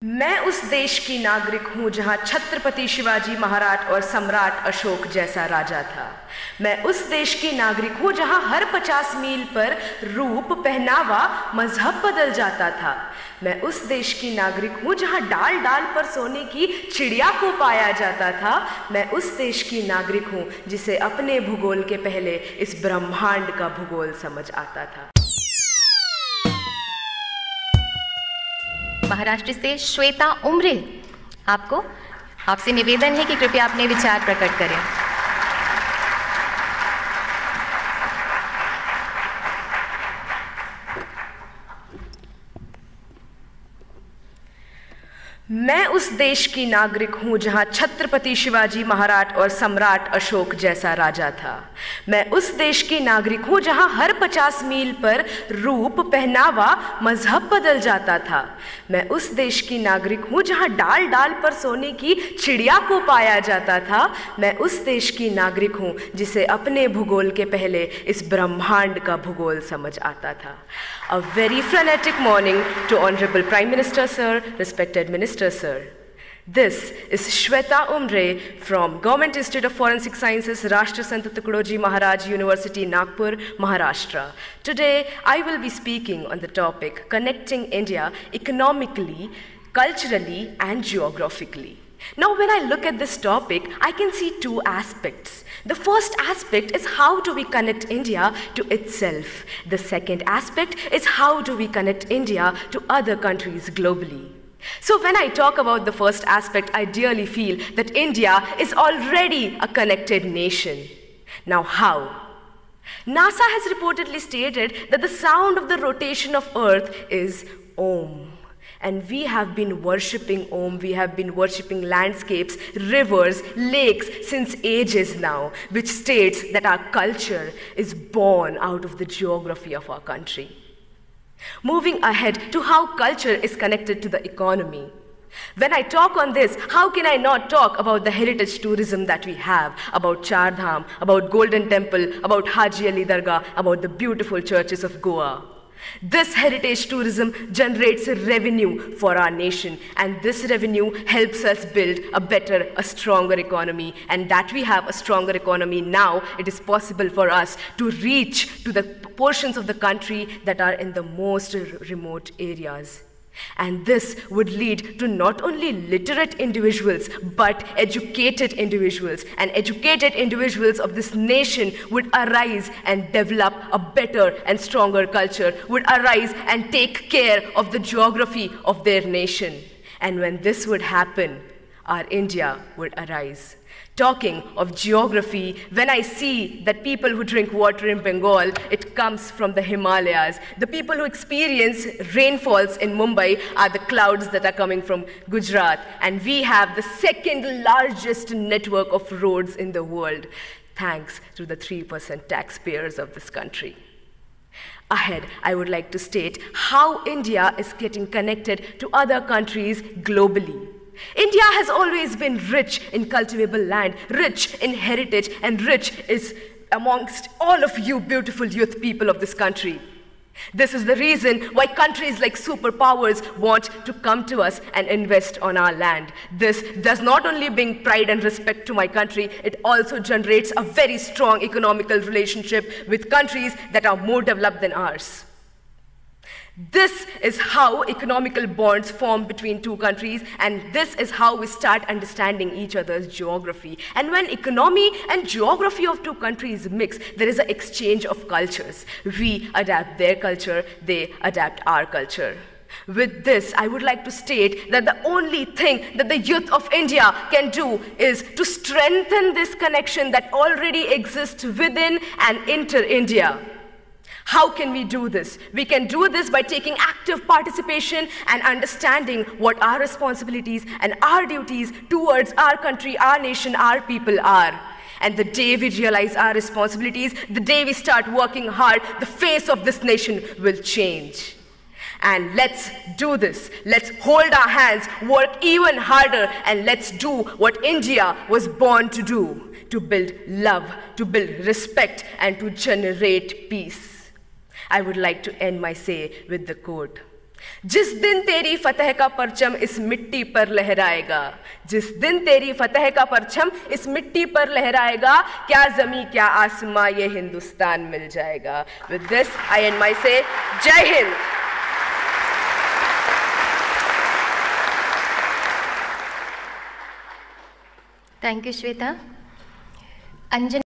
मैं उस देश की नागरिक हूँ जहाँ छत्रपति शिवाजी महाराज और सम्राट अशोक जैसा राजा था। मैं उस देश की नागरिक हूँ जहाँ हर 50 मील पर रूप, पहनावा, मजहब बदल जाता था। मैं उस देश की नागरिक हूँ जहाँ डाल डाल पर सोने की चिड़िया को पाया जाता था। मैं उस देश की नागरिक हूँ जिसे अपने भूगोल के पहले इस ब्रह्मांड का भूगोल समझ आता था। महाराष्ट्र से श्वेता उमरे, आपसे निवेदन है कि कृपया अपने विचार प्रकट करें। मैं उस देश की नागरिक हूँ जहाँ छत्रपति शिवाजी महाराज और सम्राट अशोक जैसा राजा था। मैं उस देश की नागरिक हूँ जहाँ हर 50 मील पर रूप, पहनावा, मजहब बदल जाता था। मैं उस देश की नागरिक हूँ जहाँ डाल डाल पर सोने की चिड़िया को पाया जाता था। मैं उस देश की नागरिक हूँ जिसे अपने भूगोल के पहले इस ब्रह्मांड का भूगोल समझ आता था। A very frenetic morning to Honorable Prime Minister Sir, respected Minister Sir. This is Shweta Umre from Government Institute of Forensic Sciences, Rashtra Sant Tukadoji Maharaj University, Nagpur, Maharashtra. Today, I will be speaking on the topic connecting India economically, culturally, and geographically. Now, when I look at this topic, I can see two aspects. The first aspect is how do we connect India to itself. The second aspect is how do we connect India to other countries globally. So when I talk about the first aspect, I dearly feel that India is already a connected nation. Now how? NASA has reportedly stated that the sound of the rotation of Earth is Om. And we have been worshipping Om, we have been worshipping landscapes, rivers, lakes since ages now, which states that our culture is born out of the geography of our country. Moving ahead to how culture is connected to the economy. When I talk on this, how can I not talk about the heritage tourism that we have, about Char Dham, about Golden Temple, about Haji Ali Dargah, about the beautiful churches of Goa. This heritage tourism generates a revenue for our nation, and this revenue helps us build a better, a stronger economy. And that we have a stronger economy now, it is possible for us to reach to the portions of the country that are in the most remote areas. And this would lead to not only literate individuals, but educated individuals. And educated individuals of this nation would arise and develop a better and stronger culture, would arise and take care of the geography of their nation. And when this would happen, our India would arise. Talking of geography, when I see that people who drink water in Bengal, it comes from the Himalayas. The people who experience rainfalls in Mumbai are the clouds that are coming from Gujarat. And we have the second largest network of roads in the world, thanks to the 3% taxpayers of this country. Ahead, I would like to state how India is getting connected to other countries globally. India has always been rich in cultivable land, rich in heritage, and rich is amongst all of you beautiful youth people of this country. This is the reason why countries like superpowers want to come to us and invest on our land. This does not only bring pride and respect to my country, it also generates a very strong economical relationship with countries that are more developed than ours. This is how economical bonds form between two countries, and this is how we start understanding each other's geography. And when economy and geography of two countries mix, there is an exchange of cultures. We adapt their culture, they adapt our culture. With this, I would like to state that the only thing that the youth of India can do is to strengthen this connection that already exists within and inter India. How can we do this? We can do this by taking active participation and understanding what our responsibilities and our duties towards our country, our nation, our people are. And the day we realize our responsibilities, the day we start working hard, the face of this nation will change. And let's do this. Let's hold our hands, work even harder, and let's do what India was born to do, to build love, to build respect, and to generate peace. I would like to end my say with the quote, जिस दिन तेरी फतह का परचम इस मिट्टी पर लहराएगा, जिस दिन तेरी फतह का परचम इस मिट्टी पर लहराएगा, क्या जमी क्या आसमां ये हिंदुस्तान मिल जाएगा। With this I and my से जय Hind. Thank you Shweta. Anjan